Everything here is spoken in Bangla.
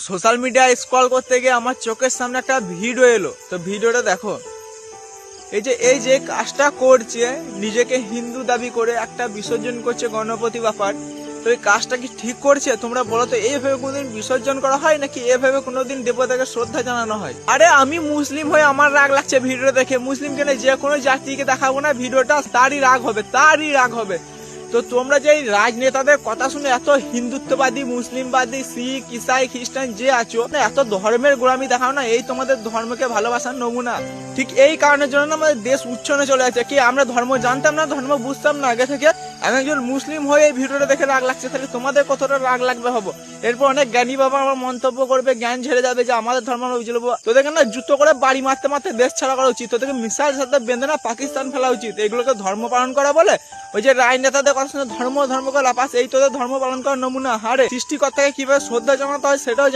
সোশ্যাল মিডিয়া স্ক্রল করতে গিয়ে আমার চোখের সামনে একটা ভিডিও এলো, তো ভিডিওটা দেখো। এই যে কাজটা করছে, নিজেকে হিন্দু দাবি করে একটা বিসর্জন করছে গণপতি বাপার, তো এই কাজটা কি ঠিক করছে? তোমরা বলো তো, এইভাবে কোনোদিন বিসর্জন করা হয় নাকি এভাবে কোনোদিন দেবতাকে শ্রদ্ধা জানানো হয়? আরে আমি মুসলিম হয়ে আমার রাগ লাগছে ভিডিও দেখে। মুসলিম কেন, যে কোনো জাতিকে দেখাবো না ভিডিওটা, তারই রাগ হবে। তো তোমরা যে এই রাজনেতাদের কথা শুনে এত হিন্দুত্ববাদী, মুসলিমবাদী, শিখ, ইসাই, খ্রিস্টান যে আছো, এত ধর্মের গোলামি দেখাও না, এই তোমাদের ধর্মকে ভালোবাসার নমুনা। ঠিক এই কারণের জন্য না আমাদের দেশ উচ্ছনে চলে যাচ্ছে। কি আমরা ধর্ম জানতাম না, ধর্ম বুঝতাম না আগে থেকে? আমি একজন মুসলিম হয়ে এই ভিডিওটা দেখে রাগ লাগছে, তাহলে তোমাদের কতটা রাগ লাগবে হবো। এরপর অনেক জ্ঞানী বাবা আমার মন্তব্য করবে, জ্ঞান ঝেড়ে যাবে যে আমাদের ধর্ম আমরা বুঝে নেবো। তোদেরকে না জুতো করে বাড়ি মারতে মারতে দেশ ছাড়া করা উচিত। তোদেরকে মিসাইলের সাথে বেঁধে না পাকিস্তান ফেলা উচিত। এগুলোকে ধর্ম পালন করা বলে? ওই যে রাজনেতাদের কথা শুনে ধর্ম করে লাপাস, এই তোদের ধর্ম পালন করার নমুনা। হারে সৃষ্টিকর্তাকে কিভাবে শ্রদ্ধা জানাতে হয় সেটাও